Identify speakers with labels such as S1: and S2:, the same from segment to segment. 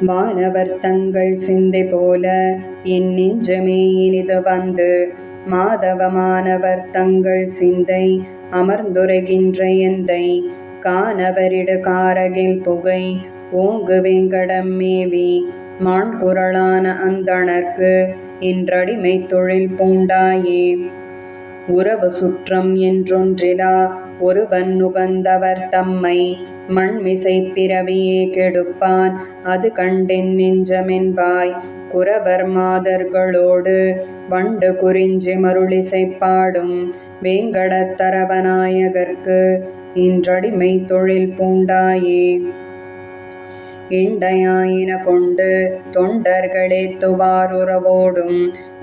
S1: வானவர் தங்கள் சிந்தை போல என் நெஞ்சமே இனிது வந்து, மாதவமானவர் தங்கள் சிந்தை அமர்ந்துரைகின்ற எந்தை, கானவரிடு காரகில் புகை ஓங்கு வேங்கடம் மேவி, மாண்குரலான அந்தணர்க்கு இன்றடிமை தொழில் பூண்டாயே. உறவு சுற்றம் என்றொன்றிலா ஒருவன் நுகர்ந்தவர் தம்மை, மண்மிசை பிறவியே கெடுப்பான் அது கண்டென் நெஞ்சமென்பாய், குறவர் மாதர்களோடு வண்டு குறிஞ்சி மருளிசை பாடும், வேங்கடத்தரவநாயகர்க்கு இன்றடிமை தொழில் பூண்டாயே. இண்டையாயின கொண்டு தொண்டர்களேத்துவார் உறவோடும்,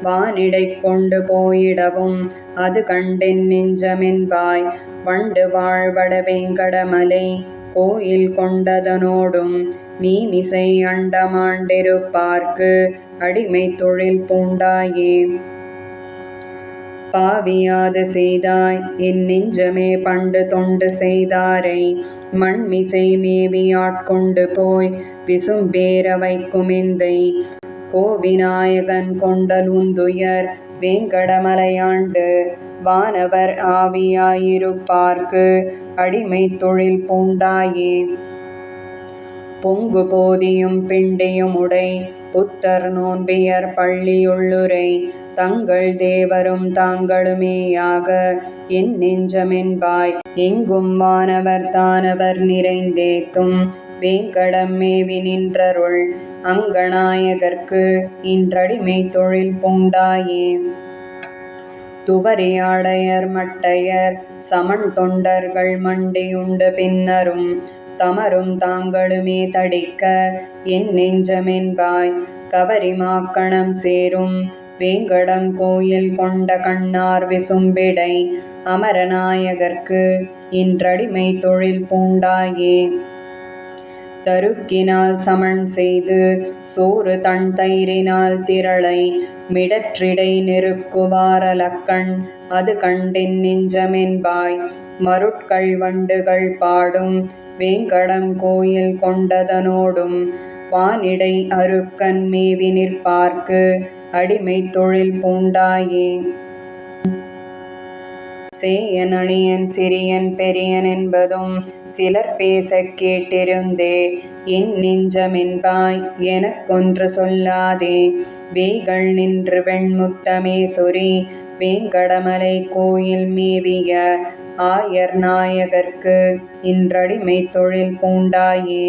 S1: வானிடை கொண்டு போயிடவும் அது கண்டென் நெஞ்சமென்பாய், வண்டு வாழ்வட வேங்கடமலை கோயில் கொண்டதனோடும், மீமிசை அண்டமாண்டிருப்பார்க்கு அடிமை தொழில் பூண்டாயே. பாவியாது செய்தாய் என் நெஞ்சமே பண்டு தொண்டு செய்தாரை, மண்மிசை மேவி ஆட்கொண்டு போய் விசும்பேற வைக்குமெந்தை, கோவிநாயகன் கொண்டலுந்துயர் வேங்கடமலையாண்டு, வானவர் ஆவியாயிருப்பார்க்கு அடிமை தொழில் பூண்டாயே. பொங்கு போதியும் பிண்டியும் உடை புத்தர் நோன்பியர் பள்ளியுள்ளுரை, தங்கள் தேவரும் தாங்களுமேயாக என் நெஞ்சமென்பாய், எங்கும் வானவர் தானவர் நிறைந்தேத்தும் வேங்கடம் மேவி நின்றருள், அங்கநாயகர்க்கு இன்றடிமை தொழில் பூண்டாயே. துவரியாடையர் மட்டையர் சமன் தொண்டர்கள் மண்டியுண்டு பின்னரும், தமரும் தாங்களுமே தடிக்க என் நெஞ்சமென்பாய், கவரி மாக்கணம் சேரும் வேங்கடம் கோயில் கொண்ட கண்ணார் விசும்பிடை, அமரநாயகர்க்கு இன்றடிமை தொழில் பூண்டாயே. தருக்கினால் சமன் செய்து சோறு தன் தயிரினால் திரளை, மிடற்றிடை நெருக்குவாரலக்கண் அது கண்டென் நெஞ்சமென்பாய், மருட்கள் வண்டுகள் பாடும் வேங்கடம் கோயில் கொண்டதனோடும், வானிடை அருக்கன் மேவி நிற்பார்க்கு அடிமை தொழில் பூண்டாயே. சேயன் அணியன் சிறியன் பெரியன் என்பதும் சிலர் பேசக் கேட்டிருந்தே, என் நெஞ்சமென்பாய் எனக்கொன்று சொல்லாதே, வேய்கள் நின்று வெண்முத்தமே சொரி வேங்கடமலை கோயில் மேவிய, ஆயர் நாயகர்க்கு இன்றடிமை தொழில் பூண்டாயே.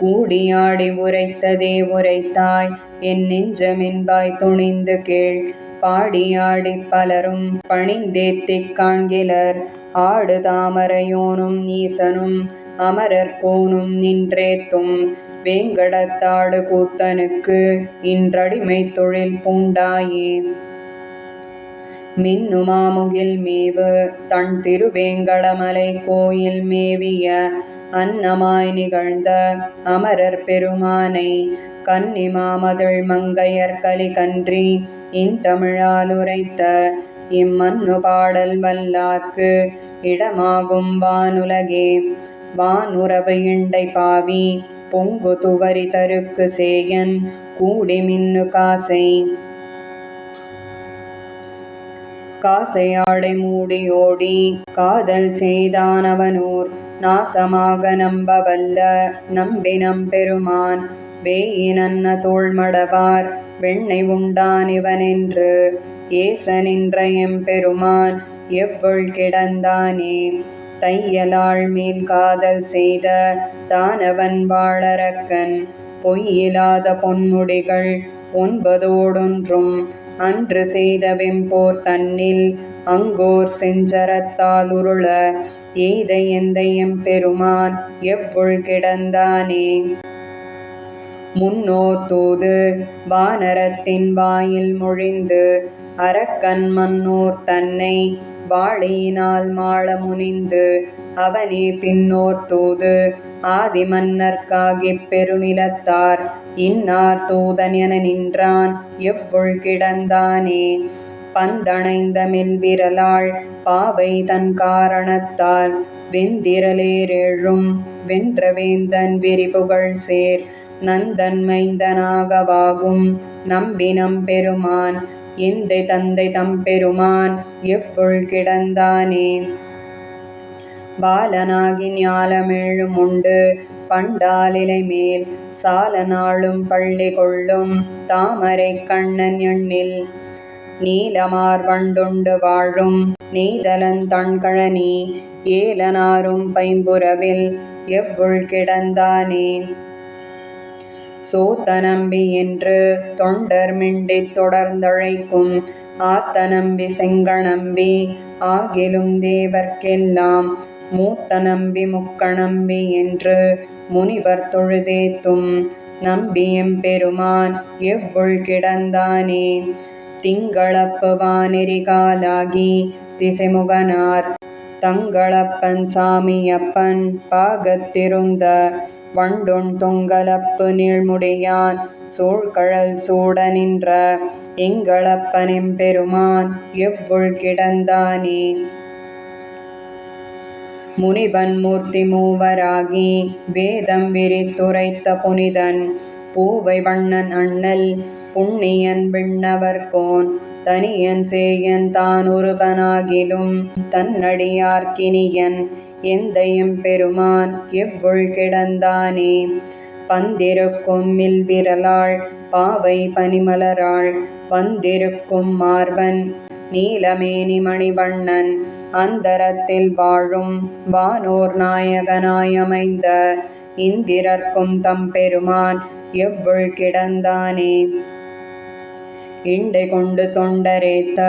S1: கூடியாடி உரைத்ததே உரைத்தாய் என் நெஞ்சமென்பாய் துணிந்து கேள், பாடியாடி பலரும் பணிந்தேத்திக் காண்கிலர், ஆடு தாமரையோனும் ஈசனும் அமரர் கோனும் நின்றேத்தும், வேங்கடத்தாடு கூத்தனுக்கு இன்றடிமை தொழில் பூண்டாயே. மின்னுமாமுகில் மேவு தன் திருவேங்கடமலை கோயில் மேவிய, அன்னமாய் நிகழ்ந்த அமரர் பெருமானை, கன்னிமாமதள் மங்கையர் கலி கன்றி இன்தமிழால் உரைத்த, இம்மன்னு பாடல் வல்லார்க்கு இடமாகும் வானுலகே. வானுறவு இண்டை பாவி பொங்கு துவரி தருக்கு சேயன் கூடி மின்னு காசை, காசையாடை மூடி ஓடி காதல் செய்தானவனூர், நாசமாக நம்பவல்ல நம்பினம் பெருமான், வேயினன்ன தோள்மடவார் வெண்ணை உண்டான் இவனென்று, ஏச நின்ற எம்பெருமான் எவ்வொள் கிடந்தானே. தையலாள் மேல் காதல் செய்த தானவன் வாழரக்கன், பொய்யிலாத பொன்முடிகள் 9 அன்று செய்த வெம்போர் தன்னில், அங்கோர் செஞ்சரத்தால் உருள எய்த எந்தை எம்பெருமான் எவ்வொள் கிடந்தானே. முன்னோர் தூது வானரத்தின் வாயில் மொழிந்து, அரக்கன் மன்னோர் தன்னை வாளியினால் மாள முனிந்து, அவனே பின்னோர் தூது ஆதி மன்னர்க்காகிப் பெருநிலத்தார், இன்னார் தூதன் என நின்றான் எவ்வொள் கிடந்தானே. பந்தணைந்த மெல்விரலாள் பாவை தன் காரணத்தால், வெந்திரலேறேழும் வென்ற வேந்தன் விரிபுகழ் சேர் நந்தன் மைந்தனாகவாகும் நம்பி நம்பெருமான் எந்தை தந்தை தம்பெருமான் எவ்வுள் கிடந்தானே. பாலனாகி ஞாலமேழும் உண்டு பண்டாலிலை மேல் சால நாளும் பள்ளி கொள்ளும் தாமரை கண்ணன் எண்ணில் நீலமார் வண்டுண்டு வாழும் நெய்தலன் தண்கழனி ஏலனாரும் பைம்புறவில் எவ்வுள் கிடந்தானே. சோத்த நம்பி என்று தொண்டர் மிண்டித் தொடர்ந்தழைக்கும் ஆத்த நம்பி செங்கணம்பி ஆகிலும் தேவர்க்கெல்லாம் மூத்த நம்பி முக்கணம்பி என்று முனிவர் தொழுதேத்தும் நம்பி எம்பெருமான் எவ்வுள் கிடந்தானே. திங்களப்பு வானெரிகாலாகி திசைமுகனார் தங்களப்பன் சாமியப்பன் பாகத்திருந்த வண்டொன் தொங்கலப்பு நீழ்முடியான் சூழ்கழல் சூட நின்ற எங்களப்பன் எம்பெருமான் எவ்வுள் கிடந்தானே. முனிவன் மூர்த்தி மூவராகி வேதம் விரித்துரைத்த புனிதன் பூவை வண்ணன் அண்ணல் புண்ணியன் விண்ணவர்கோன் தனியன் சேயன் தான் ஒருவனாகிலும் தன்னடியார்க்கினியன் எந்தை எம்பெருமான் எவ்வுள் கிடந்தானே. பந்திருக்கும் மில்விரலாள் பாவை பனிமலராள் வந்திருக்கும் மார்பன் நீலமேனி மணிவண்ணன் அந்தரத்தில் வாழும் வானோர் நாயகனாயமைந்த இந்திரர்க்கும் தம்பெருமான் எவ்வுள் கிடந்தானே. இண்டை கொண்டு தொண்டரேத்த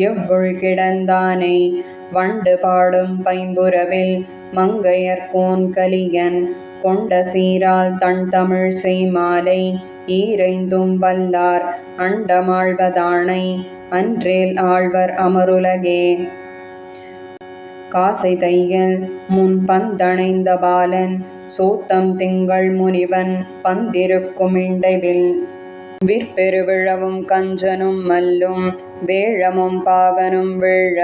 S1: எவ்வுள் கிடந்தானை வண்டு பாடும் பைம்புறவில் மங்கையர்கோன் கலியன் கொண்ட சீரால் தன் தமிழ் செய்மாலை ஈரைந்தும் வல்லார் அண்டமாழ்வதானை அன்றேல் ஆழ்வர் அமருலகே. காசை தையல் முன் பந்தணைந்த பாலன் சூத்தம் திங்கள் முனிவன் பந்திருக்கும் இண்டைவில் விற்பெருவிழவும் கஞ்சனும் மல்லும் வேழமும் பாகனும் வீழ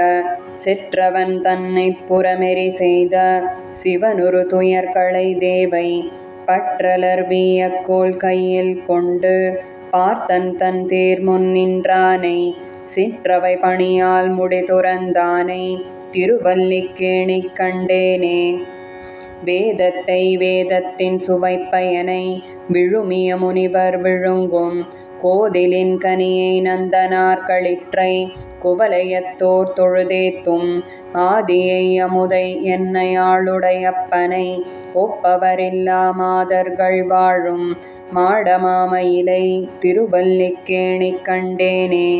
S1: செற்றவன் தன்னை புறமெறி செய்த சிவனுரு துயர்களை தேவை பற்றலர் வீயக்கோல் கையில் கொண்டு பார்த்தன் தன் தேர் முன் நின்றானை சிற்றவை பணியால் முடி துறந்தானை திருவல்லிக்கேணிக் கண்டேனே. வேதத்தை வேதத்தின் சுவைப்பயனை விழுமிய முனிவர் விழுங்கும் கோதிலின் கனியை நந்தனார் களிற்றை குவலயத்தோர் தொழுதேத்தும் ஆதியை அமுதை என்னையாளுடையப்பனை ஒப்பவரில்லா மாதர்கள் வாழும் மாடமாமயிலை திருவல்லிக்கேணிக் கண்டேனே.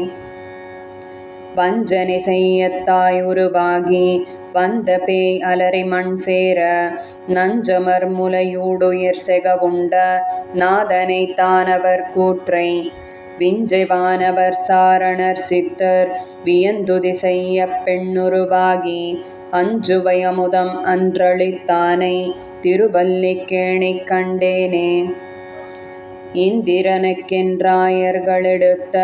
S1: வஞ்சனை செய்யத்தாய் உருவாகி வந்த பேய் அலறி மண் சேர நஞ்சமர் முலையூடுயிர் செகவுண்ட நாதனை தானவர் கூற்றை விஞ்சை வானவர் சாரணர் சித்தர் வியந்துதி செய்ய பெண்ணுருவாகி அஞ்சுவை அமுதம் அன்றளித்தானை திருவல்லிக்கேணிக் கண்டேனே. இந்திரனுக்கென்றாயர்களெடுத்த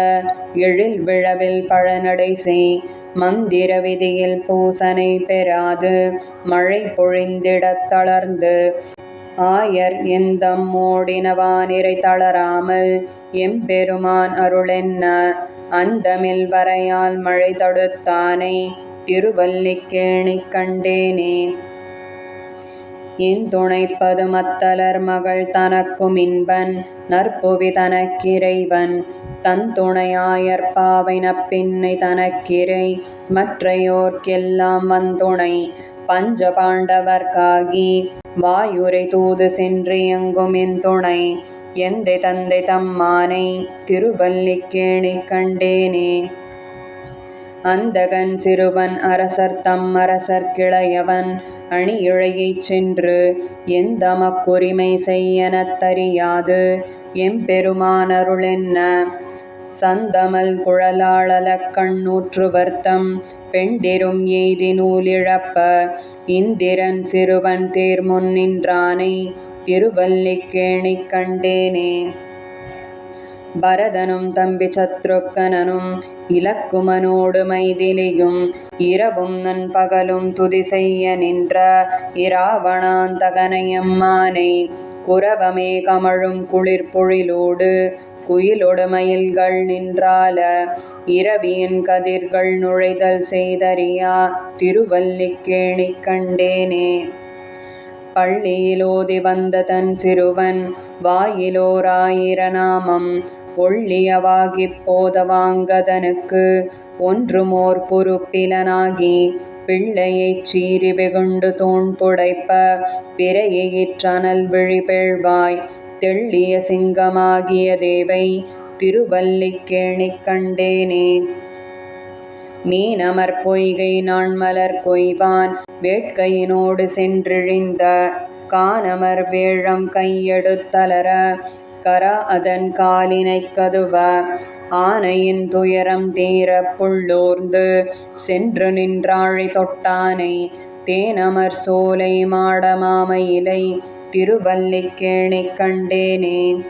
S1: எழில் விழவில் பழநடை செய் மந்திர விதியில் பூசனை பெறாது மழை பொழிந்திடத் தளர்ந்து ஆயர் எந்தம் மோடினவானிரை தளராமல் எம்பெருமான் அருளென்ன அந்தமில் வரையால் மழை தடுத்தானை திருவல்லிக்கேணிக் கண்டேனே. என் துணைப்பது மத்தலர் மகள் தனக்கும் இன்பன் நற்புவி தனக்கிறைவன் தன் துணையாயர் பாவை நப்பின்னை தனக்கிரை மற்றையோர்க்கெல்லாம் வந்துணை பஞ்ச பாண்டவர்க்காகி வாயுரை தூது சென்று எங்கும் என் துணை எந்தை தந்தை தம்மானை திருவல்லிக்கேணிக் கண்டேனே. அந்தகன் சிறுவன் அரசர் தம் அரசர் கிளையவன் அணி இழையைச் சென்று எந்தமக்குரிமை செய்யனத் தறியாது எம்பெருமான் அருளென்ன சந்தமல் குழலாளலக் கண்ணூற்று வர்த்தம் பெண்டிரும் எய்தி நூலிழப்ப இந்திரன் சிறுவன் தேர் முன் நின்றானை திருவல்லிக்கேணிக் கண்டேனே. பரதனும் தம்பி சத்ருக்கனனும் இலக்குமனோடு மைதிலியும் இரவும் நண்பகலும் துதி செய்ய நின்ற இராவணாந்தகனையம்மானை குரவமே கமழும் குளிர் பொழிலோடு குயிலொடு மயில்கள் நின்றால இரவியின் கதிர்கள் நுழைதல் செய்தறியா திருவல்லிக்கேணி கண்டேனே. பள்ளியிலோதி வந்த தன் சிறுவன் வாயிலோராயிர நாமம் ஒள்ளியவாகிப் போதவாங்கதனுக்கு ஒன்றுமோர் பொறுப்பிலனாகி பிள்ளையைச் சீறி வெகுண்டு தூண் புடைப்ப பிறையிற்றனல் விழிபெழ்வாய் தெள்ளிய சிங்கமாகிய தேவை திருவல்லிக்கேணி கண்டேனே. மீனமர் பொய்கை நாண்மலர் கொய்வான் வேட்கையினோடு சென்றிழிந்த கானமர் வேழம் கையெடுத்தலர கரா அதன் காலினைக் கதுவ ஆனையின் துயரம் தீர புள்ளோர்ந்து சென்று நின்றாழி தொட்டானை தேனமர் சோலை மாடமாமயிலை திருவல்லிக்கேணி கண்டேனே.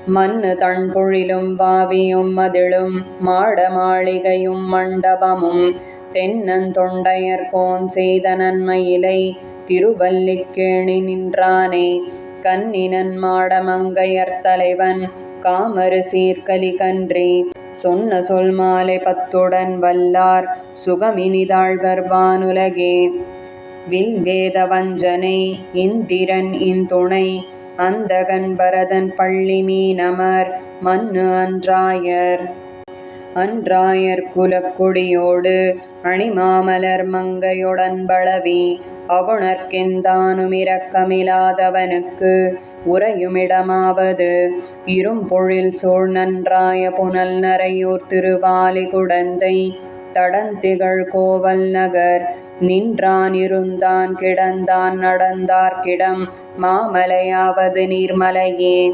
S1: மண்ணு தண்பொழிலும் வாவியும் மதிளும் மாட மாளிகையும் மண்டபமும் தென்னந்தொண்டையர்கோன் செய்த நன்மயிலை திருவல்லிக்கேணி நின்றானே. கன்னினன் மாடமங்கையர் தலைவன் காமரு சீர்கலி கன்றி சொன்ன சொல் மாலை பத்துடன் வல்லார் சுகமினிதாழ்வர் வானுலகே. வில்வேத வஞ்சனை இந்திரன் இன்துணை அந்தகன் பரதன் பள்ளி மீனமர் மன்னு அன்றாயர் குலக்கொடியோடு அணிமாமலர் மங்கையுடன் பளவி அவுணர்க்கெந்தானுமிரக்கமிலாதவனுக்கு உறையுமிடமாவது இரும்பொழில் சூழ் நன்றாய புனல் நரையூர் திருவாலி குடந்தை தடந்திகழ் கோவல் நகர் நின்றான் இருந்தான் கிடந்தான் நடந்தார்க்கிடம் மாமலையாவது நீர்மலையே.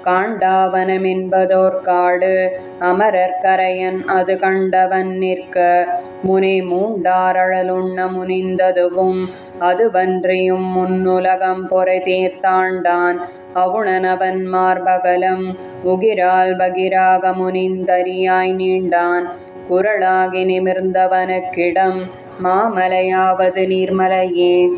S1: காண்டாவனமென்பதோர் காடு அமரர் கரையன் அது கண்டவன் நிற்க முனை மூண்டாரழலுண்ண முனிந்ததுவும் அதுவன்றியும் முன்னுலகம் பொறை தீர்த்தாண்டான் அவுணனவன் மார்பகலம் உகிரால் பகிராக முனிந்தரியாய் நீண்டான் குரலாகி நிமிர்ந்தவனுக்கிடம் மாமலையாவது நீர்மலையே.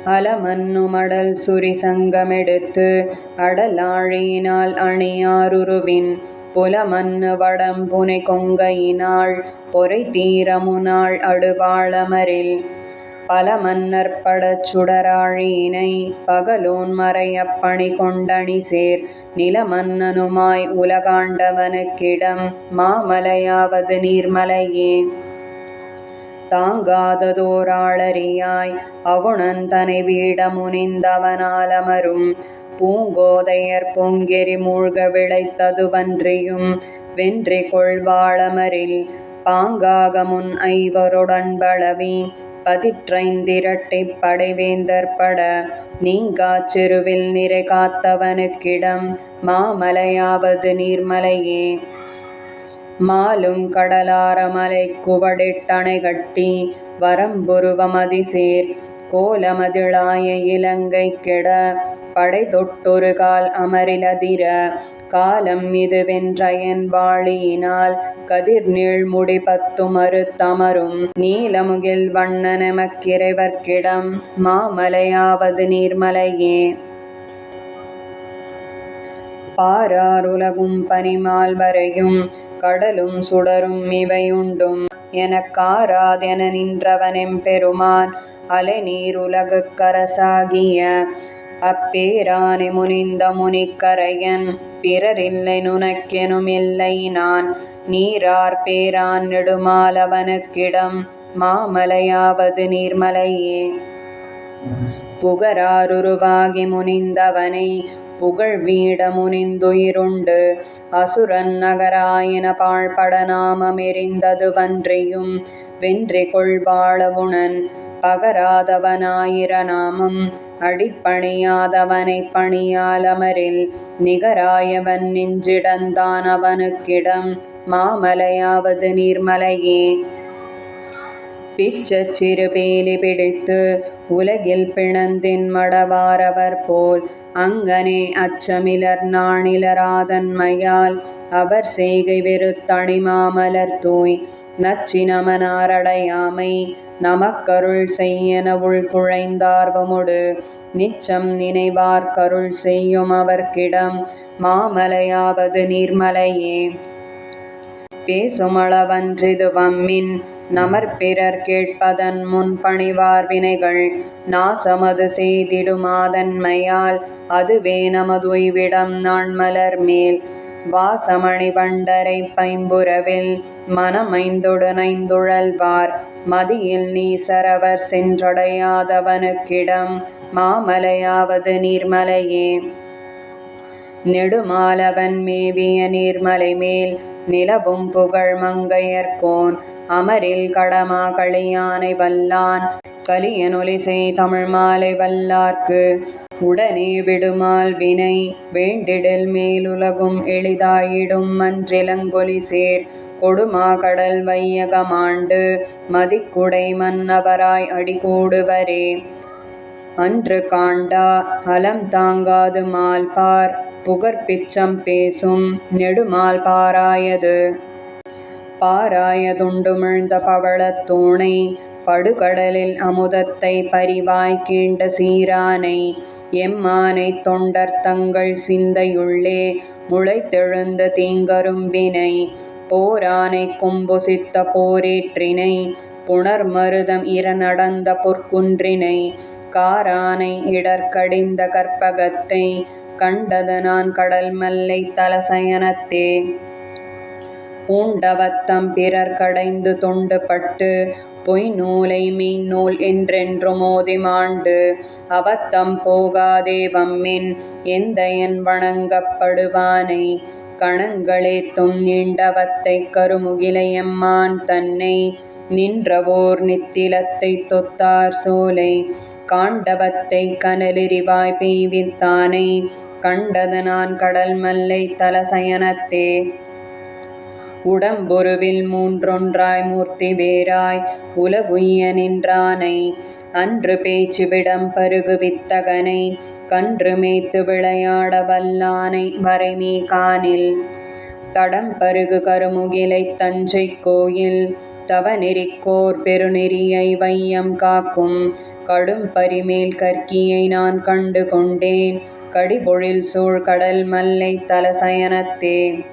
S1: அலமன்னு மடல் சுரி சங்கமெடுத்து அடலாழியினால் அணியாருருவின் புலமன்னு வடம் புனை கொங்கையினாள் பொறை தீரமுனாள் அடுவாளமரில் பல மன்னர் படச் சுடராழியினை பகலோன் மறையப் பணி கொண்டணி சேர் நிலமன்னனுமாய் உலகாண்டவனுக்கிடம் மாமலையாவது நீர்மலையே. தாங்காததோராளரியாய் அவுணன் தனை வீட முனிந்தவனாலமரும் பூங்கோதையர் பொங்கெரி மூழ்க விளைத்ததுவன்றியும் வென்றி கொள்வாளமரில் பாங்காக முன் ஐவருடன் பளவி பதிற்றைந்திரட்டிப் படைவேந்தர் பட நீங்காச் செருவில் நிறை காத்தவனுக்கிடம் மாமலையாவது நீர்மலையே. மாலும் கடலாரமலை குவடிட்டணை கட்டி வரம்புருவ மதிசேர் கோலமதிளாய இலங்கை கெட படை தொட்டொரு கால் அமரிலதிர காலம் இது வென்றயன் வாழியினால் கதிர் நீழ்முடி பத்து மறுத்தமரும் நீலமுகில் வண்ணனெமக்கிறைவர்க்கிடம் மாமலையாவது நீர்மலையே. பாராருலகும் பனிமால் வரையும் கடலும் சுடரும் இவையுண்டும் எனக்காராதென நின்றவனெம்பெருமான் அலைநீருலகுக் கரசாகிய அப்பேரானை முனிந்த முனிக்கரையன் பிறரில்லை நுனக்கெனுமில்லை நான் நீரார் பேரான் நெடுமாலவனுக்கிடம் மாமலையாவது நீர்மலையே. புகராருருவாகி முனிந்தவனை புகழ் வீட முனிந்துயிருண்டு அசுரன் நகராயின பாழ்பட நாமமெறிந்ததுவன்றியும் வென்றி கொள்வாளவுணன் பகராதவனாயிர நாமம் அடிப்பணியாதவனை பணியாலமரில் நிகராயவன் நெஞ்சிடந்தான் அவனுக்கிடம் மாமலையாவது நீர்மலையே. பிச்சச் சிறுபேலி பிடித்து உலகில் பிணந்தின் மடவாரவர் போல் அங்கனே அச்சமிலர் நாணிலராதன்மையால் அவர் செய்கை வெறுத்தணிமாமலர் தூய் நச்சினமனாரடையாமை நமக்கருள் செய்யென உள்குழைந்தார்வமொடு நிச்சம் நினைவார் கருள் செய்யும் அவர்க்கிடம் மாமலையாவது நீர்மலையே. பேசுமளவன்றிது வம்மின் நமர்பிறர் கேட்பதன் முன் பணிவார் வினைகள் நாசமது செய்திடுமாதன்மையால் அதுவே நமதுய்விடம் நாண்மலர் மேல் வாசமணி பண்டரை பைம்புறவில் மனமைந்தொடு நைந்துழல்வார் மதியில் நீசரவர் சென்றடையாதவனுக்கிடம் மாமலையாவது நீர்மலையே. நெடுமாலவன் மேவிய நீர்மலை மேல் நிலவும் புகழ் மங்கையர்கோன் அமரில் கடமா களியானை வல்லான் கலியனொலி செய் தமிழ் மாலை வல்லார்க்கு உடனே விடுமால் வினை வேண்டிடில் மேலுலகும் எளிதாயிடும் மன்றிலங்கொலி சேர் கொடுமா கடல் வையகமாண்டு மதிக்குடை மன்னவராய் அடிகூடுவரே. அன்று காண்டா அலம் தாங்காது மால்பார் புகர்ப்பிச்சம் பேசும் நெடுமால் பாராயது பாராயதுண்டுமிழ்ந்த பவளத் தூணை படுகடலில் அமுதத்தை பரிவாய் கீண்ட சீரானை எம்மானை தொண்டர் தங்கள் சிந்தையுள்ளே முளைத்தெழுந்த தீங்கரும்பினை போரானை கொம்புசித்த போரேற்றினை புணர்மருதம் நடந்த பொற்குன்றினை காரானை இடர்கடிந்த கற்பகத்தை கண்டது நான் கடல் மல்லை தலசயனத்தே. பூண்டவத்தம் பிறர் கடைந்து தொண்டுபட்டு பொய் நூலை மீன்னூல் என்றென்று மோதி மாண்டு அவத்தம் போகாதே வம்மின் எந்தையன் வணங்கப்படுவானை கணங்களேத்தும் நீண்டவத்தை கருமுகிலை எம்மான் தன்னை நின்றவோர் நித்திலத்தை தொத்தார் சோலை காண்டவத்தை கனலிரிவாய் பெய்வித்தானை கண்டது நான் கடல் மல்லை தலசயனத்தே. உடம்பொருவில் மூன்றொன்றாய் மூர்த்தி வேறாய் உலகுய்ய நின்றானை அன்று பேச்சு விடம் பருகு வித்தகனை கன்று மேய்த்து விளையாட வல்லானை வரைமீ காணில் தடம் பருகு கருமுகிலை தஞ்சை கோயில் தவநெறிக்கோர் பெருநெறியை வையம் காக்கும் கடும் பரிமேல் கற்கியை நான் கண்டு கொண்டேன் கடிபொழில் சூழ் கடல் மல்லை தலசயனத்தே.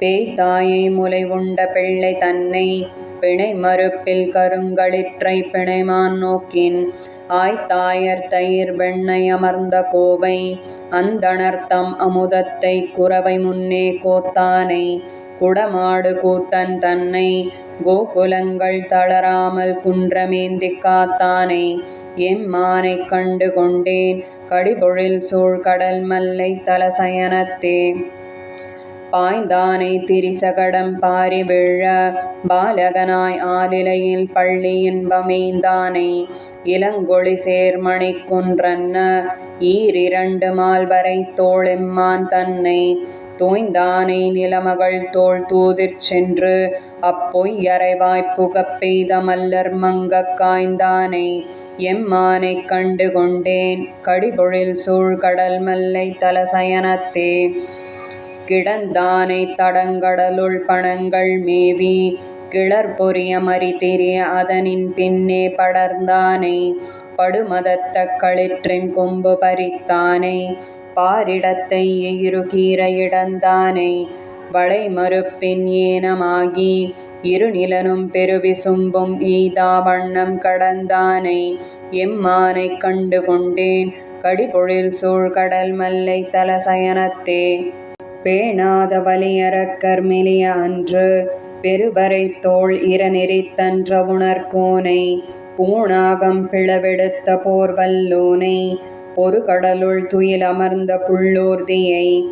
S1: பேய்த்தாயை முலை உண்ட பிள்ளை தன்னை பிணை மறுப்பில் கருங்களிற்றை பிணைமான் நோக்கின் ஆய்த்தாயர் தயிர் வெண்ணை அமர்ந்த கோவை அந்தணர்த்தம் அமுதத்தை குரவை முன்னே கோத்தானை குடமாடு கூத்தன் தன்னை கோகுலங்கள் தளராமல் குன்றமேந்தி காத்தானை எம்மானை கண்டு கொண்டேன் கடிபொழில் சூழ் கடல் மல்லை தலசயனத்தே. பாய்ந்தானை திரிசகடம் பாரி விழ பாலகனாய் ஆலிலையில் பள்ளி இன்பமேந்தானை இளங்கொழி சேர்மணி குன்றன்ன ஈரிரண்டு மால்வரை தோளெம்மான் தன்னை தோய்ந்தானை நிலமகள் தோள் தூதிற் சென்று அப்பொய்யறைவாய் புகப் பெய்த மல்லர் மங்கக் காய்ந்தானை எம்மானை கண்டு கொண்டேன் கடிபொழில் சூழ் கடல் மல்லை தலசயனத்தே. கிடந்தானை தடங்கடலுள் பணங்கள் மேவி கிளர் பொரிய மறிதெரிய அதனின் பின்னே படர்ந்தானை படுமதத்த களிற்றின் கொம்பு பறித்தானை பாரிடத்தை எயிருகீர இடந்தானை வளை மறுப்பின் ஏனமாகி இருநிலனும் பெருவிசும்பும் எய்தா வண்ணம் கடந்தானை எம்மானை கண்டு கொண்டேன் கடிபொழில் சூழ் கடல் மல்லை தலசயனத்தே. பேணாத வலியரக்கர் மெலிய அன்று பெருவரை தோள் இரநெறித்தன்ற உணர்கோனை பூணாகம் பிளவெடுத்த போர்வல்லோனை பொறுகடலுள் துயில் அமர்ந்த புள்ளோர்தியை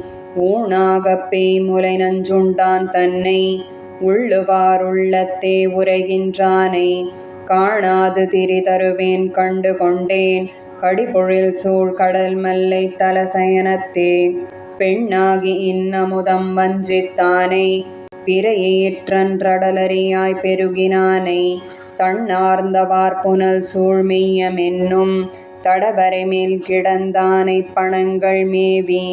S1: ஊணாகப் பேய்முலை நஞ்சுண்டான் தன்னை உள்ளுவார் உள்ளத்தே உரைகின்றானை காணாது திரி தருவேன் கண்டு கொண்டேன் கடிபொழில் சூழ் கடல் மல்லை தலசயனத்தே. பெண்ணாகி இன்னமுதம் வஞ்சித்தானை பிறையேற்றன்றடலரியாய் பெருகினானை தன்னார்ந்தவார் புனல் சூழ்மெய்யமென்னும் தடவரை மேல் கிடந்தானை பணங்கள் மேவி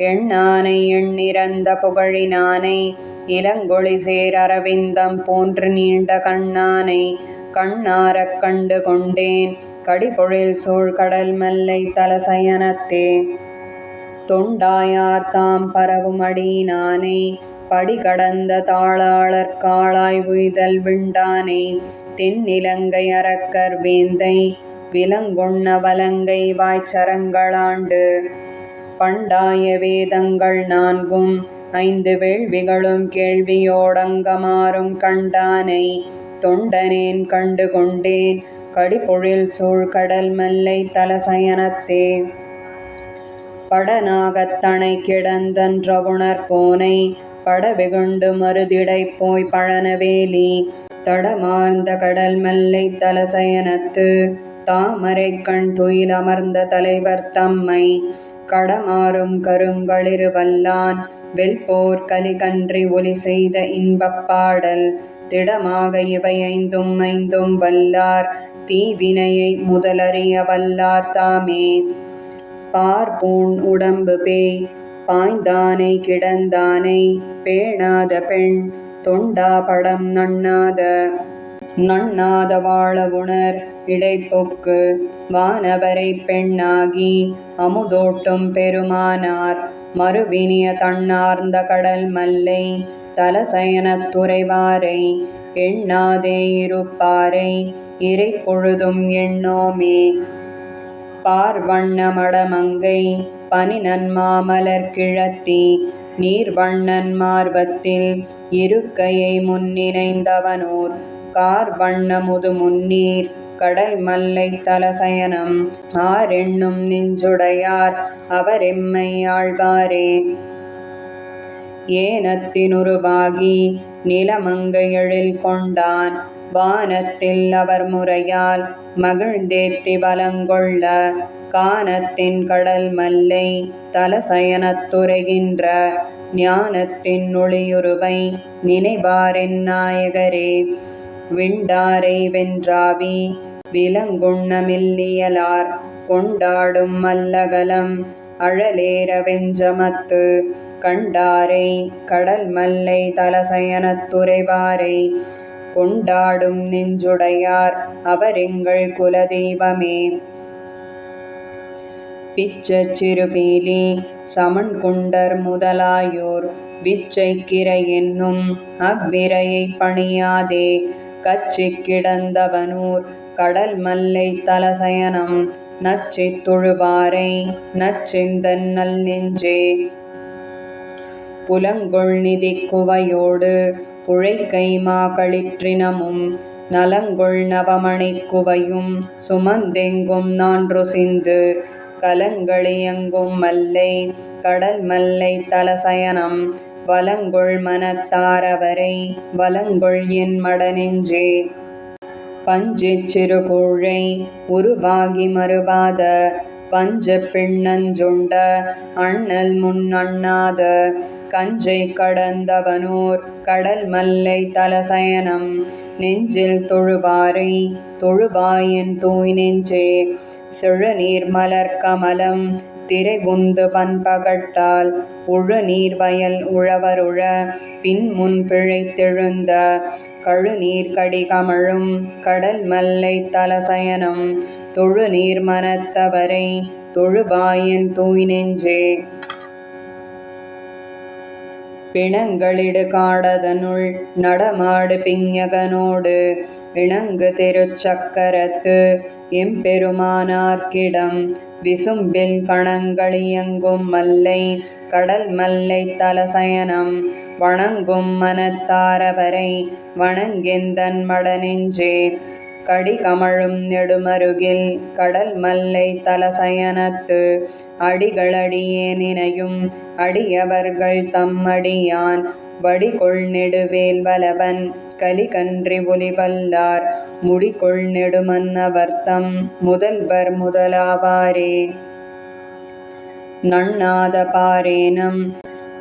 S1: எண்ணானை எண்ணிறந்த புகழினானை இளங்கொழி சேர் அரவிந்தம் போன்று நீண்ட கண்ணானை கண்ணாரக் கண்டு கொண்டேன் கடிபொழில் சூழ் கடல் மல்லை தலசயனத்தே. தொண்டாயார் தாம் பரவும் அடியினானை படிகடந்த தாளாளர் காளாய் உய்தல் விண்டானை தென்னிலங்கை அரக்கர் வேந்தை விலங்குண்ண வலங்கை வாய்ச்சரங்களாண்டு. பண்டாய வேதங்கள் நான்கும் 5 வேள்விகளும் கேள்வியோடங்கமாறும் கண்டானை தொண்டனேன் கண்டு கொண்டேன் கடிபொழில் சூழ் கடல் மல்லை தலசயனத்தே. படநாகத்தனை கிடந்தன்றவுணர் கோனை படவெகுண்டு மருதிடை போய் பழனவேலி தடமார்ந்த கடல் மல்லை தலசயனத்து தாமரை கண் துயில் அமர்ந்த தலைவர் தம்மை கடமாறும் கருங்களிரு வல்லான் வெல்போர் கலிகன்றி ஒலி செய்த இன்பப் பாடல் திடமாக இவை 5 வல்லார் தீவினையை முதலறிய வல்லார் தாமே. பார்பூண் உடம்பு பேய் பாய்ந்தானை கிடந்தானை பேணாத பெண் தொண்டா படம் நண்ணாத வாழவுணர் இடைப்பொக்கு வானவரை பெண்ணாகி அமுதோட்டும் பெருமானார் மறுவினிய தன்னார்ந்த கடல் மல்லை தலசயனத் துறைவாரை எண்ணாதே இருப்பாரை இறை பொழுதும் எண்ணோமே. பார்வண்ண மடமங்கை பனிநன்மாமலர் கிழத்தி நீர்வண்ணன் மார்பத்தில் இருக்கையை முன்னினைந்தவனூர் கார்வண்ண முதுமுன்னீர் கடல் மல்லை தலசயனம் ஆரெண்ணும் நெஞ்சுடையார் அவரெம்மை ஆழ்வாரே. ஏனத்தினுருவாகி நிலமங்கை எழில் கொண்டான் வானத்தில் அவர் முறையால் மகிழ்ந்தேத்தி வலங்கொள்ள கானத்தின் கடல் மல்லை தலசயனத் துறைகின்ற ஞானத்தின் ஒளியுருவை நினைவாரென் நாயகரே. விண்டாரை வென்றாவி விலங்குண்ண மில்லியலார் கொண்டாடும் மல்லகலம் அழலேற வெஞ்சமத்து கண்டாரை கடல் மல்லை தலசயனத் துறைவாரை கொண்டாடும் நெஞ்சுடையார் அவரெங்கள் குலதெய்வமே. பிச்சச் சிறுபீலி சமன்குண்டர் முதலாயோர் விச்சைக்கிரை என்னும் அவ்விரையை பணியாதே கச்சிக் கிடந்தவனூர் கடல் மல்லை தலசயனம் நச்சித் தொழுவாரை நச்சிந்தன் நல் நெஞ்சே. புலங்கொள் நிதிக் குவையோடு புழைக்கைமா களிற்றினமும் நலங்கொள் நவமணிக் குவையும் சுமந்தெங்கும் நான்றுசிந்து கலங்களியங்கும் மல்லை கடல் மல்லை தலசயனம் வலங்கொள் மனத்தாரவரை வலங்கொள் என் மடநெஞ்சே. பஞ்சிச் சிறுகூழை உருவாகி மறுவாத பஞ்சப் பின்னஞ்சுண்ட அண்ணல் முன் அண்ணாத கஞ்சை கடந்தவனூர் கடல் மல்லை தலசயனம் நெஞ்சில் தொழுவாரை தொழுவாயென் தூய் நெஞ்சே. செழுநீர் மலர் கமலம் திரைவுந்து பண்பகட்டால் உழுநீர் வயல் உழவருழ பின்முன் பிழைத்தெழுந்த கழுநீர் கடி கமழும் கடல் மல்லை தலசயனம் தொழுநீர் மனத்தவரை தொழுவாயென் தூய் நெஞ்சே. பிணங்களிடு காடதனுள் நடமாடு பிஞகனோடு இணங்கு திருச்சக்கரத்து எம்பெருமானார்க்கிடம் விசும்பில் கணங்களியங்கும் மல்லை கடல் மல்லை தலசயனம் வணங்கும் மனத்தாரவரை வணங்கெந்தன் மடநெஞ்சே. கடிகமழும் நெடுமருகில் கடல் மல்லை தலசயனத்து அடிகளடியே நினையும் அடியவர்கள் தம்மடியான் வடிகொள் நெடுவேல் வலவன் கலிகன்றி ஒலிவல்லார் முடிகொள் நெடுமன்னவர்தம் முதல்வர் முதலாவாரே. நண்ணாத பாரேனம்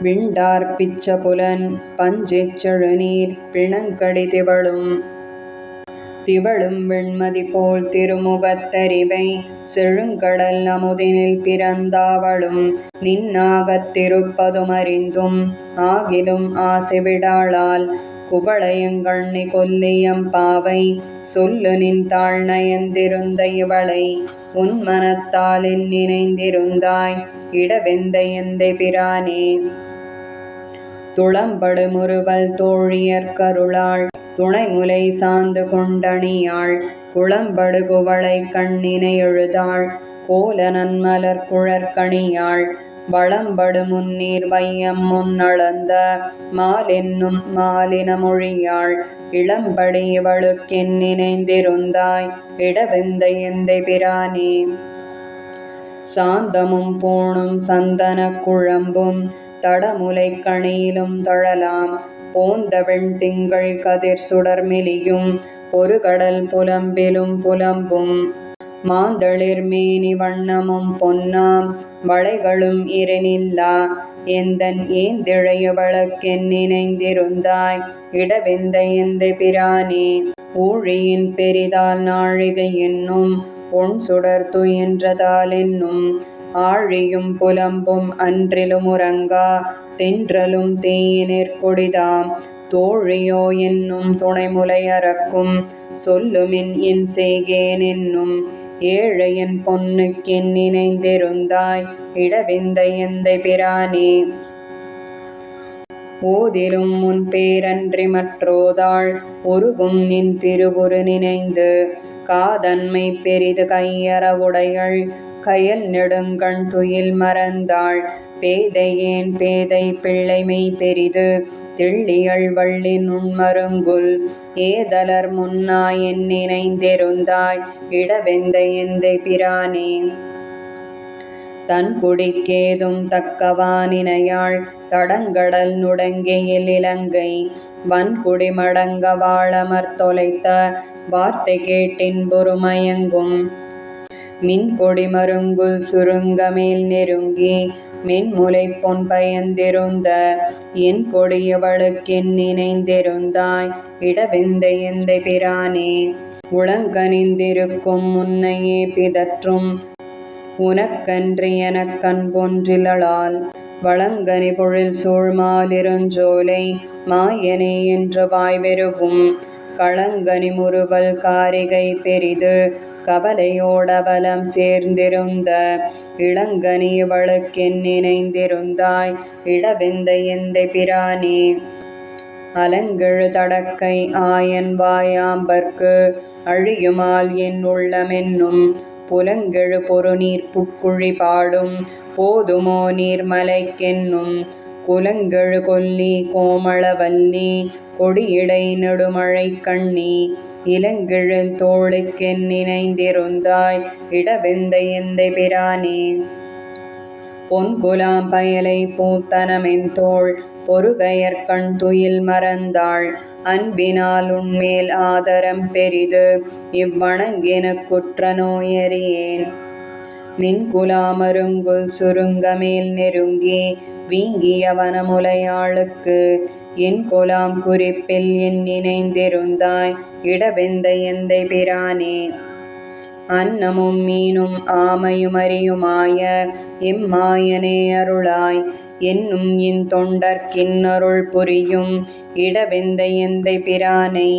S1: விண்டார் பிச்ச புலன் பஞ்சிச் செழுநீர் பிணங்கடி திவழும் வெண்மதி போல் திருமுகத்தரிவை செழுங்கடல் அமுதினில் பிறந்தாவளும் நின்னாகத் திருப்பதுமறிந்தும் ஆகிலும் ஆசை விடாளால் குவளையங்கண்ணி கொல்லியம் பாவை சொல்லு நின் தாழ் நயந்திருந்த இவளை உன் மனத்தால் நினைந்திருந்தாய் இடவெந்தை எந்தை பிரானே. துளம்படு முறுவல் தோழியர் கருளாள் துணைமுலை சாந்து கொண்டணியாள் குளம்படு குவளை கண்ணினை எழுதாள் கோல நன்மலர் குழற்கணியாள் வளம்படு முன்னீர் வையம் முன்னளந்த மாலென்னும் மாலின மொழியாள் இளம்படி இவளுக்கென் நினைந்திருந்தாய் இடவெந்தை எந்தை பிரானே. சாந்தமும் பூணும் சந்தன குழம்பும் தடமுலை கணியிலும் தழலாம் போந்தவெண் திங்கள் கதிர் சுடர் மெலியும் ஒரு கடல் புலம்பிலும் புலம்பும் மாந்தளிர் மேனி வண்ணமும் பொன்னாம் வளைகளும் இரனில்லா எந்தன் ஏந்திழையவளுக்கென் நினைந்திருந்தாய் இடவெந்தை எந்தை பிரானே. ஊழியின் பெரிதால் நாழிகை என்னும் பொன் சுடர் துயின்றதால் என்னும் ஆழியும் புலம்பும் அன்றிலும் உறங்கா தென்றலும் தேயினிற் கொடிதாம் தோழியோ என்னும் துணைமுலை அறக்கும் சொல்லுமின் என் செய்கேன் என்னும் ஏழையன் பொன்னுக்கென் நினைந்திருந்தாய் இடவெந்தை எந்தை பிரானே. ஓதிலும் உன் பேரன்றி மற்றோதாள் உருகும் நின் திருவுரு நினைந்து காதன்மை பெரிது கையறவுடையள் கயல் நெடுங்கண் துயில் மறந்தாள் பேதையேன் பேதை பிள்ளைமை பெரிது திள்ளியள் வள்ளி நுண்மருங்குல் ஏதலர் முன்னாய் என் நினைந்திருந்தாய் இடவெந்தை எந்தை பிரானே. தன் குடிக்கேதும் தக்கவானினையாள் தடங்கடல் நுடங்கியில் இலங்கை வன்குடி மடங்க வாழமர் தொலைத்த வார்த்தை கேட்டின் பொறுமயங்கும் மின்கொடி மருங்குல் சுருங்கமேல் நெருங்கி மென்முலை பொன் பயந்திருந்த என் கொடியவளுக்கென் நினைந்திருந்தாய் இடவெந்தை எந்தை பிரானே. உளங்கனிந்திருக்கும் முன்னையே பிதற்றும் உனக்கன்றி எனக்கன்பொன்றிலளால் வளங்கனி பொழில் சூழ்மாலிருஞ்சோலை மாயனே என்று வாய்வெருவும் களங்கனி முறுவல் காரிகை பெரிது கவலையோடவலம் சேர்ந்திருந்த இளங்கனி இவளுக்கென் நினைந்திருந்தாய் இடவெந்தை எந்தை பிரானே. அலங்கெழு தடக்கை ஆயன் வாயாம்பற்கு அழியுமால் என் உள்ளமென்னும் புலங்கெழு பொருநீர் புட்குழி பாடும் போதுமோ நீர்மலைக்கென்னும் குலங்கெழு கொல்லி கோமளவல்லி கொடியிடை நெடுமழை கண்ணி இளங்கெழில் தோளுக்கென் நினைந்திருந்தாய் இடவெந்தை எந்தை பிரானே. பொன்குலாம் பயலை பூத்தனமென் தோள் பொறுகையர்கண் துயில் மறந்தாள் அன்பினால் உன்மேல் ஆதரம் பெரிது இவ்வணங்கினுக் குற்ற நோயறியேன் மின்குலாமருங்குல் சுருங்கமேல் நெருங்கி வீங்கிய வனமுலையாளுக்கு என் குலாம் குறிப்பில் என் நினைந்திருந்தாய் இடவெந்தை எந்தை பிரானே. அன்னமும் மீனும் ஆமையும் அறியுமாய எம்மாயனே அருளாய் என்னும் என் தொண்டர்க்கின்னருள் புரியும் இடவெந்தை எந்தை பிரானை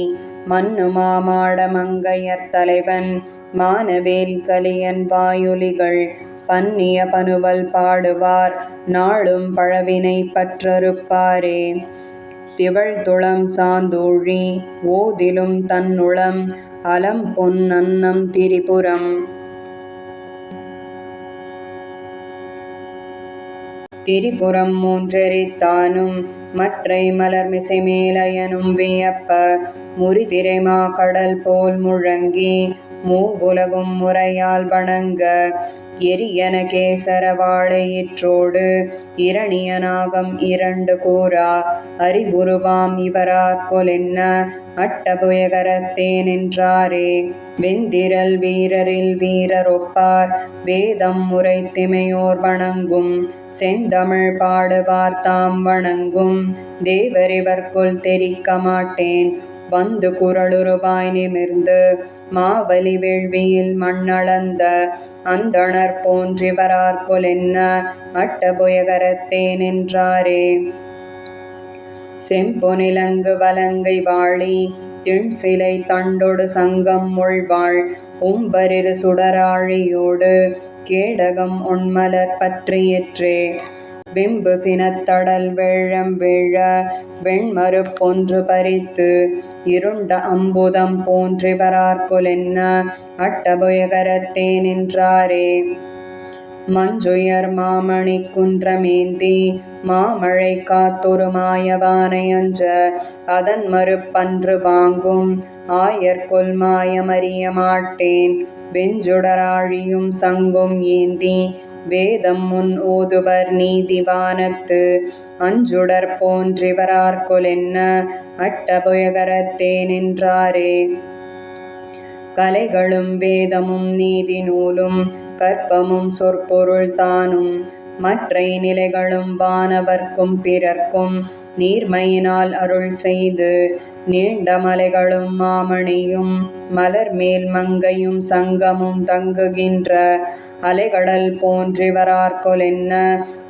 S1: மன்னுமா மாட மங்கையர் தலைவன் மானவேல் கலியன் வாயொலிகள் பன்னிய பனுவல் பாடுவார் நாளும் பழவினை பற்றறுப்பாரே. திவள் துளம் சாந்தூழி ஓதிலும் தன்னுளம் அலம் பொன் அன்னம் திரிபுரம் திரிபுரம் மூன்றெரித்தானும் மற்றை மலர்மிசை மேலயனும் வியப்ப முறிதிரைமா கடல் போல் முழங்கி மூவுலகும் முறையால் வணங்க எரியன கேசர வாழையிற்றோடு இரணிய நாகம் இரண்டு கூறா அறிவுருவாம் இவரார்கொலென்ன அட்டபுயகரத்தே நின்றாரே. வெந்திரல் வீரரில் வீரரொப்பார் வேதம் முறைத்திமையோர் வணங்கும் செந்தமிழ் பாடுவார் தாம் வணங்கும் தேவரிவர்க்குள் தெரிக்க மாட்டேன் வந்து குரலுருவாய் நிமிர்ந்து மாவலி வேள்வியில் மண்ணளந்த அந்தணர் போன்றிவரார்கொலென்ன அட்டபுயகரத்தே நின்றாரே. செம்பொனிலங்கு வலங்கை வாழி திண்சிலை தண்டொடு சங்கம் முள்வாள் உம்பரிரு சுடராழியோடு கேடகம் ஒண்மலர் பற்றியற்றே விம்பு சினத்தடல் வேழம் வீழ வெண்மருப்பொன்று பறித்து இருண்ட அம்புதம் போன்றிவரார்கொலென்ன அட்டபுயகரத்தே நின்றாரே. மஞ்சுயர் மாமணி குன்றமேந்தி மாமழை காத்தொரு மாயவானை அஞ்ச அதன் மறுப்பன்று வாங்கும் ஆயர்கொல் மாயமறிய மாட்டேன் வெஞ்சுடராழியும் சங்கும் ஏந்தி வேதம் முன் ஓதுவர் நீதிவானத்து அஞ்சுடர் போன்றிவரார்கொலென்ன அட்டபுயகரத்தே நின்றாரே. கலைகளும் வேதமும் நீதி நூலும் கற்பமும் சொற்பொருள் தானும் மற்றை நிலைகளும் வானவர்க்கும் பிறர்க்கும் நீர்மையினால் அருள் செய்து நீண்ட மலைகளும் மாமணியும் மலர்மேல் மங்கையும் சங்கமும் தங்குகின்ற அலைகடல் போன்றிவரார்கொலென்ன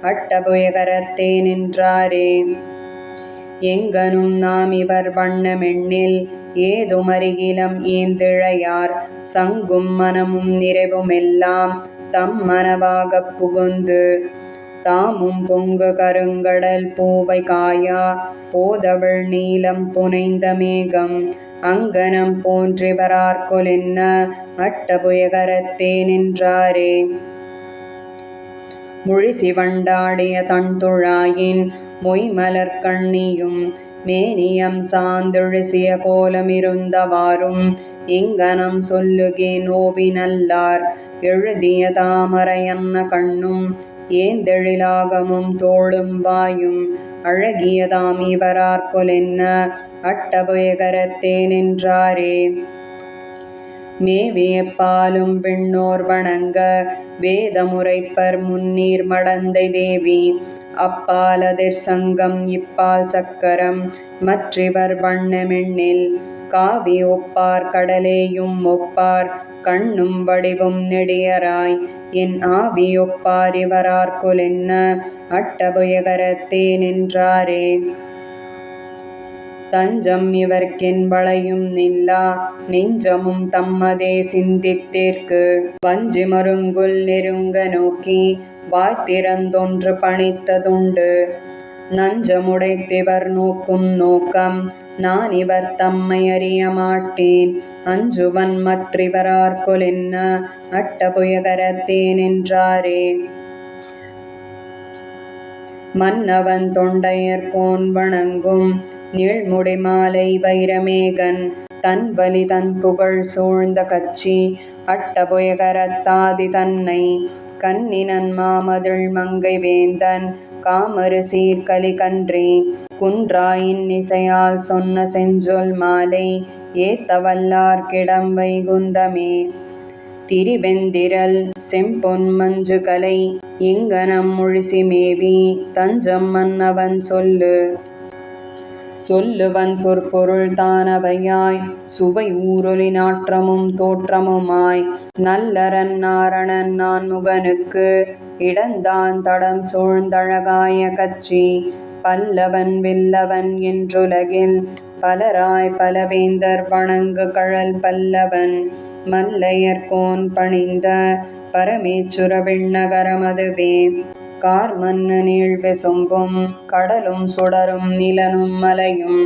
S1: அட்டபுயகரத்தே நின்றாரே. எங்கனும் நாம் இவர் வண்ணமெண்ணில் ஏதுமறிகிலம் ஏந்திழையார் சங்கும் மனமும் நிறைவுமெல்லாம் தம் மனவாகப் புகுந்து தாமும் பொங்கு கருங்கடல் பூவை காயா போதவள் நீலம் புனைந்த மேகம் அங்கனம் போன்றிவரார்கொலென்ன அட்டபுயகரத்தே நின்றாரே. முழிசிவண்டாடிய தன்துழாயின் மொய்மலர் கண்ணியும் மேனியம் சாந்தொழிசிய கோலமிருந்தவாறும் இங்கனம் சொல்லுகே நோவினல்லார் எழுதிய தாமரையன்ன கண்ணும் ஏந்தெழிலாகமும் தோளும் வாயும் அழகியதாம் இவரார்கொலென்ன அட்டபுயகரத்தே நின்றாரே. மேவிய பாலும் விண்ணோர் வணங்க வேதமுரைப்பர் முன்னீர் மடந்தை தேவி அப்பால் அதிர் சங்கம் இப்பால் சக்கரம் மற்றிவர் வண்ணமெண்ணில் காவி ஒப்பார் கடலேயும் ஒப்பார் கண்ணும் வடிவும் நெடியராய் என் ஆவி ஒப்பார் இவரார்கொலென்ன அட்டபுயகரத்தே நின்றாரே. தஞ்சம் இவர்க்கென் வளையும் நில்லா நெஞ்சமும் தம்மதே சிந்தித்தேற்கு வஞ்சி மருங்குல் நெருங்க நோக்கி வாய்த்திறந்தொன்று பணித்ததுண்டு நஞ்சமுடைத்திவர் நோக்கும் நோக்கம் நான் இவர் தம்மை அறிய மாட்டேன் அஞ்சுவன் மற்றிவரார்கொலென்ன அட்டபுயகரத்தே நின்றாரே. மன்னவன் தொண்டையர்கோன் வணங்கும் நீழ்முடி மாலை வைரமேகன் தன் வலி தன் புகழ் சூழ்ந்த கச்சி அட்டபுயகரத்தாதி தன்னை கன்னினன் மாமதிள் மங்கை வேந்தன் காமரு சீர்கலி கன்றி குன்றாயின் இசையால் சொன்ன செஞ்சொல் மாலை ஏத்தவல்லார் கிடம் வைகுந்தமே. திரிவெந்திரல் செம்பொன் மஞ்சு கலை எங்கனம் முழிசி மேவி தஞ்சம் மன்னவன் சொல்லுவன் சொற்பொருள் தானவையாய் சுவை ஊரொலி நாற்றமும் தோற்றமுமாய் நல்லரன் நாரணன் நான்முகனுக்கு இடந்தான் தடம் சூழ்ந்தழகாய கச்சி பல்லவன் வில்லவன் என்றுலகில் பலராய் பலவேந்தர் வணங்கு கழல் பல்லவன் மல்லையர்கோன் பணிந்த பரமேச்சுர விண்ணகரமதுவே. கார்மன்னு நீழ்வி சொம்பும் கடலும் சுடரும் நிலனும் மலையும்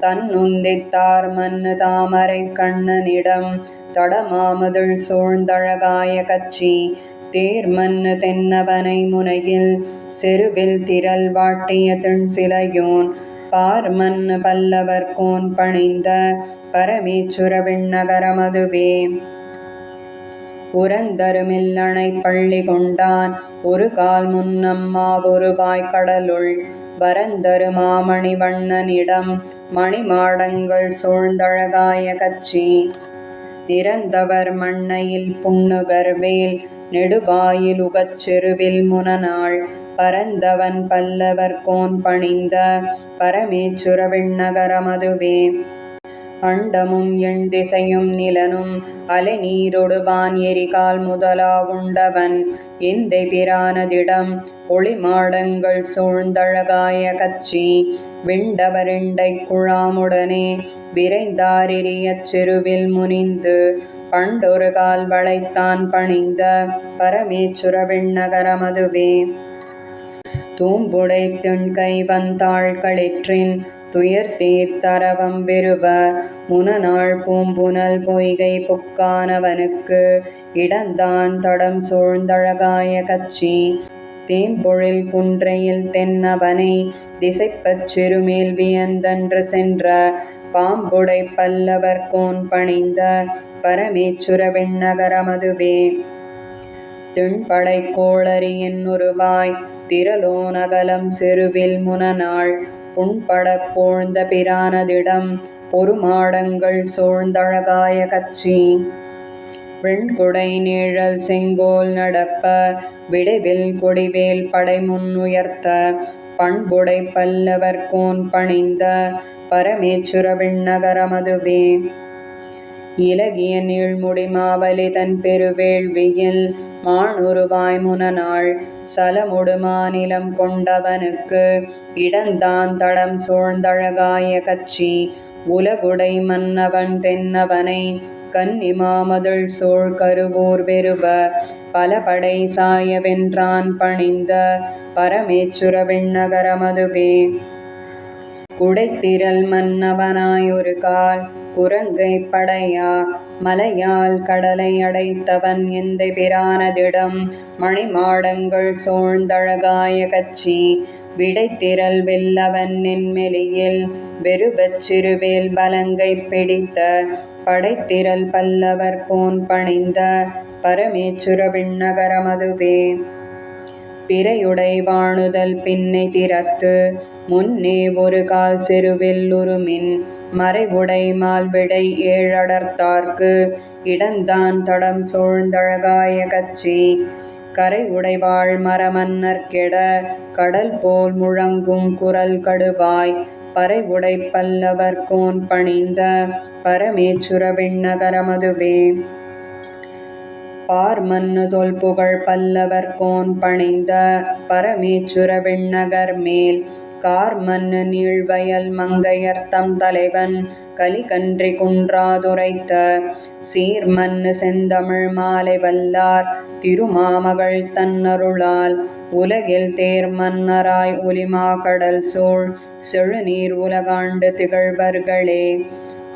S1: தன்னுந்தித்தார் மன்னு தாமரை கண்ணனிடம் தடமாமதிள் சூழ்ந்தழகாய கச்சி தேர்மன்னு தென்னவனை முனையில் செருவில் திரள் வாட்டிய திண்சிலையோன் பார்மன்னு பல்லவர்கோன் பணிந்த பரமேச்சுர விண்ணகரமதுவே. உரந்தருமில்லணை பள்ளி கொண்டான் ஒரு கால் முன்னம்மா ஒரு வாய்க்கடலுள் வரந்தரு மாமணி வண்ணனிடம் மணிமாடங்கள் சூழ்ந்தழகாய கச்சி நிறந்தவர் மண்ணையில் புன்னுகர்வேல் நெடுவாயில் உகச்செருவில் முனநாள் பரந்தவன் பல்லவர்கோன் பணிந்த பரமேச்சுர விண்ணகரமதுவே. அண்டமும் எண் திசையும் நிலனும் அலை நீரொடு வான் எரிகால் முதலா உண்டவன் எந்தை பிரானதிடம் ஒளி மாடங்கள் சூழ்ந்தழகாய கச்சி விண்டவரிண்டை குழாமுடனே விரைந்தாரிரியச் செருவில் முனிந்து பண்டொரு கால் வளைத்தான் பணிந்த பரமேச்சுர விண்ணகரமதுவே. தூம்புடை திண்கை வந்தாள் களிற்றின் துயர் தீர்த்தரவம் வெறுவ முனநாள் பூம்புனல் பொய்கை புக்கானவனுக்கு இடந்தான் தடம் சூழ்ந்தழகாய கச்சி தேம்பொழில் குன்றையில் தென்னவனை திசைப்பச் சிறுமேல் வியந்தன்று சென்ற பாம்புடை பல்லவர் கோன் பணிந்த பரமேச்சுர விண்ணகரமதுவே. திண்படை கோளரி என்னுருவாய் திரளோனகலம் செருவில் முனநாள் புண்படப் போழ்ந்த பிரானதிடம் பொறுமாடங்கள் சூழ்ந்தழகாய கச்சி வெண்குடை நீழல் செங்கோல் நடப்ப விடைவில் கொடிவேல் படை முன்னுயர்த்த பண்புடை பல்லவர் கோன் பணிந்த பரமேச்சுர விண்ணகரமதுவே. இலகிய நீழ்முடி மாவலி தன் பெருவேள்வியில் மானுருவாய் முனநாள் சலமுடு மாநிலம் கொண்டவனுக்கு இடந்தான் தடம் சூழ்ந்தழகாய கச்சி உலகுடை மன்னவன் தென்னவனை கன்னி மாமதள் சூழ் கருவூர் வெறுவ பலபடை சாய வென்றான் பணிந்த பரமேச்சுர விண்ணகரமதுவே. குடைத்திரள் மன்னவனாய் ஒரு கால் குரங்கை படையா மலையால் கடலை அடைத்தவன் எந்தை பிரானதிடம் மணிமாடங்கள் சூழ்ந்தழகாய கச்சி விடைத்திரள் வெல்லவன் நென்மெலியில் வெறுவச் சிறுவேல் பலங்கை பிடித்த படைத்திரள் பல்லவர் கோன் பணிந்த பரமேச்சுர விண்ணகரமதுவே. பிறையுடை வாணுதல் பின்னை திறத்து முன்னே ஒரு கால் செருவில் உருமின் மறைவுடை மால்விடை ஏழடர்த்தார்க்கு இடந்தான் தடம் சூழ்ந்தழகாய கச்சி கரை உடைவாள் மரமன்னர் கெட கடல் போல் முழங்கும் குரல் கடுவாய் பறை உடை பல்லவர் கோன் பணிந்த பரமேச்சுர விண்ணகரமதுவே. பார்மன்னு தொல்புகழ் பல்லவர் கோன் பணிந்த பரமேச்சுர விண்ணகர் மேல் கார்மன்னு நீழ்வயல் மங்கையர்த்தம் தலைவன் கலிகன்றி குன்றாதுரைத்த சீர்மன்னு செந்தமிழ் மாலை வல்லார் திருமாமகள் தன்னருளால் உலகில் தேர்மன்னராய் ஒலிமா கடல் சூழ் செழுநீர் உலகாண்டு திகழ்வர்களே.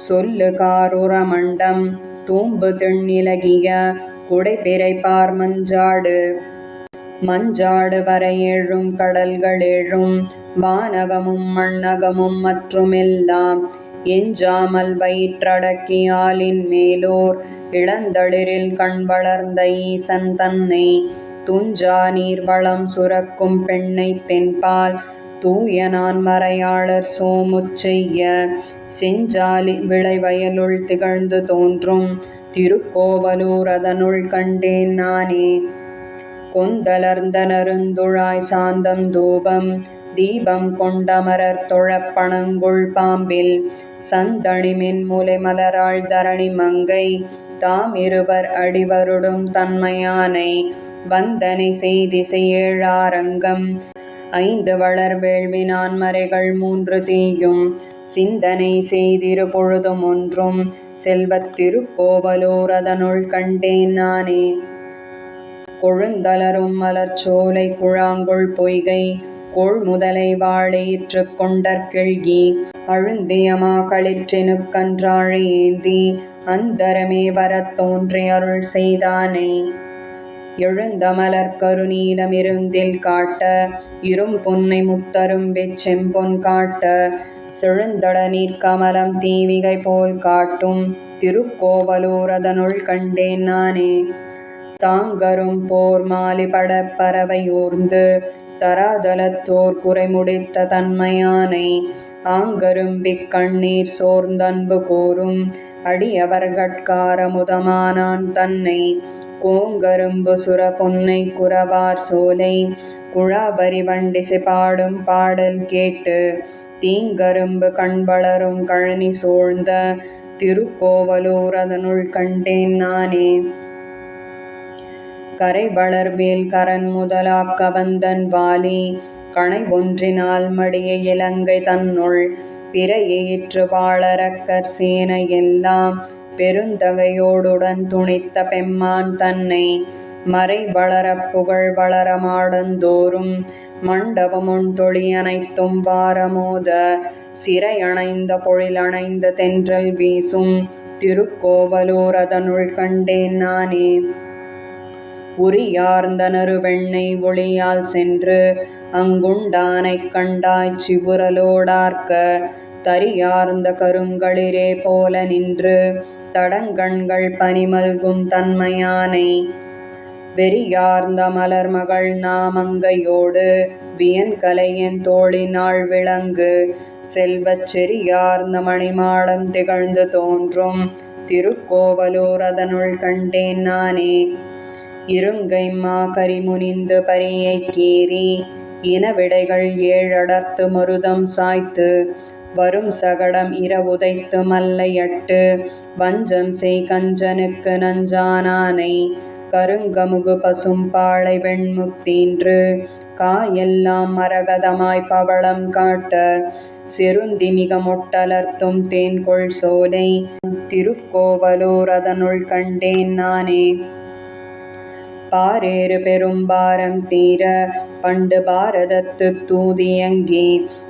S1: சொல்லு காருரமண்டம் தூம்பு திண்ணிலகிய குடைப்பிறை பார் மஞ்சாடு மஞ்சாடு வரையேழும் கடல்களேழும் வானகமும் மண்ணகமும் மற்றுமெல்லாம் எஞ்சாமல் வயிற்றடக்கியாலின் மேலோர் இளந்தளிரில் கண் வளர்ந்த ஈசன் தன்னை துஞ்சா நீர்வளம் சுரக்கும் பெண்ணை தென்பால் தூய நான் மறையாளர் சோமுச் செய்ய செஞ்சாலி விளைவயலுள் திகழ்ந்து தோன்றும் திருக்கோவலூர் அதனுள் கண்டேன் நானே. கொந்தலர்ந்த நறுந்துழாய் சாந்தம் தூபம் தீபம் கொண்டமரர் தொழப் பணங்குள் பாம்பில் சந்தணி மென்முலை மலராள் தரணி மங்கை தாம் இருவர் அடிவருடும் தன்மையானை வந்தனை செய்திசை ஏழாரங்கம் ஐந்து வளர் வேள்வி நான்மறைகள் மூன்று தீயும் சிந்தனை செய்திரு பொழுதும் ஒன்றும் செல்வத் திருக்கோவலூர் அதனுள் கண்டேன் நானே. கொழுந்தலரும் மலர்ச்சோலை குழாங்குள் பொய்கை கோள் முதலை வாழையிற்று கொண்டற்கெழ்கி அழுந்தியமா களிற்றினுக் கன்றாழி ஏந்தி அந்தரமே வரத் தோன்றி அருள் செய்தானை. எழுந்த மலர் கருநீலமிருந்தில் காட்ட இரும் பொன்னை முத்தரும் வெச்செம்பொன் காட்ட செழுந்தட நீர்க்கமலம் தீவிகை போல் காட்டும் திருக்கோவலூர் அதனுள் கண்டேன் நானே. தாங்கரும் போர் மாலி படப் பறவையூர்ந்து தராதலத்தோர் குறை முடித்த தன்மையானை ஆங்கரும்பிக் கண்ணீர் சோர்ந்தன்பு கூறும் அடியவர்கட்காரமுதமானான் தன்னை கோங்கரும்பு சுர பொன்னை குரவார் சோலை குழாபரி வண்டிசை பாடும் பாடல் கேட்டு தீங்கரும்பு கண்வளரும் கழனி சூழ்ந்த திருக்கோவலூர் அதனுள் கண்டேன் நானே. கரை வளர்வேல் கரன் முதலாக் கவந்தன் வாலி கணை ஒன்றினால் மடிய இலங்கை தன்னுள் பிறையேற்று வாளரக்கர் சேனை எல்லாம் பெருந்தகையோடுடன் துணித்த பெம்மான் தன்னை மறை வளரப் புகழ் வளர மாடந்தோறும் மண்டபமுன் தொழி அனைத்தும் வாரமோத சிறை அணைந்த பொழில் அணைந்த தென்றல் வீசும் திருக்கோவலூர் அதனுள் கண்டேன் நானே. உரியார்ந்த நறுவெண்ணெய் ஒளியால் சென்று அங்குண்டானைக் கண்டாய்ச் சிபுரலோடார்க்க தரியார்ந்த கருங்களிரே போல நின்று தடங்கண்கள் பனிமல்கும் தன்மையானை வெறியார்ந்த மலர்மகள் நாமங்கையோடு வியன்கலையன் தோழினாள் விளங்கு செல்வச் செறியார்ந்த மணிமாடம் திகழ்ந்து தோன்றும் திருக்கோவலூர் அதனுள் கண்டேன் நானே. இருங்கை மா கரிமுனிந்து பரியைக் கீறி இனவிடைகள் ஏழடர்த்து மருதம் சாய்த்து வரும் சகடம் இரவுதைத்து மல்லையட்டு வஞ்சம் செய் கஞ்சனுக்கு நஞ்சானானை கருங்கமுகு பசும்பாளை வெண்முத்தீன்று காயெல்லாம் மரகதமாய் பவளம் காட்ட செருந்தி மிக மொட்டலர்த்தும் தேன்கொள் சோலை திருக்கோவலூர் அதனுள் கண்டேன் நானே. பாரேறு பெரும்பாரம் தீர பண்டு பாரதத்து தூதியங்கி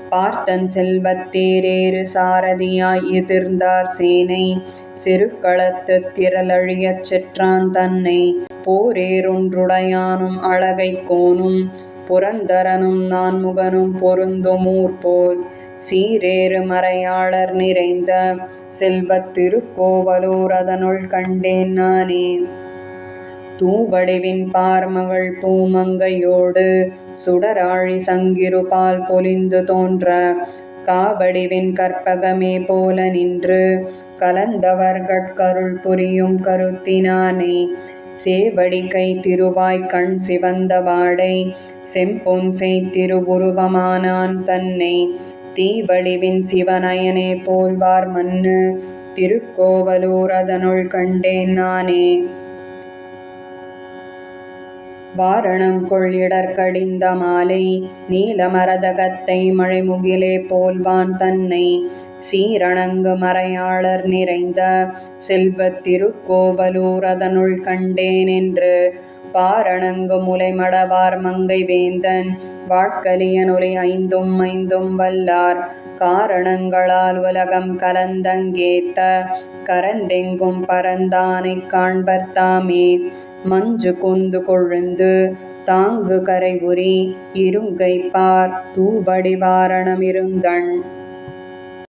S1: பார்த்தன் செல்வத் தேரேறு சாரதியாய் எதிர்ந்தார் சேனை செருக்களத்து திரளழியச் செற்றான் தன்னை போரேறொன்றுடையானும் அழகைக் கோனும் புரந்தரனும் நான்முகனும் பொருந்துமூர் போல் சீரேறு மறையாளர் நிறைந்த செல்வத் திருக்கோவலூர் அதனுள் கண்டேன் நானே. தூவடிவின் பார்மகள் பூமங்கையோடு சுடராழி சங்கிருபால் பொலிந்து தோன்ற காவடிவின் கற்பகமே போல நின்று கலந்தவர்கட்கருள் புரியும் கருத்தினானை சேவடி கை திருவாய் கண் சிவந்த வாடை செம்பொன் செய் திருவுருவமானான் தன்னை தீவடிவின் சிவனயனே போல்வார் மன்னு திருக்கோவலூர் அதனுள் கண்டேன் நானே. வாரணம் கொள் இடர்கடிந்த மாலை நீலமரதகத்தை மழைமுகிலே போல்வான் தன்னை சீரணங்கு மறையாளர் நிறைந்த செல்வத் திருக்கோவலூர் அதனுள் கண்டேன் என்று பாரணங்கு முலைமடவார் மங்கை வேந்தன் வாட்கலியன் ஒலி ஐந்தும் ஐந்தும் வல்லார் காரணங்களால் உலகம் கலந்தங்கேத்த கரந்தெங்கும் பரந்தானைக் காண்பர் தாமே மஞ்சு கொந்து கொழுந்து தாங்கு கரை உரி இருங்கை பார் தூவடி வாரணம் இருங்கண்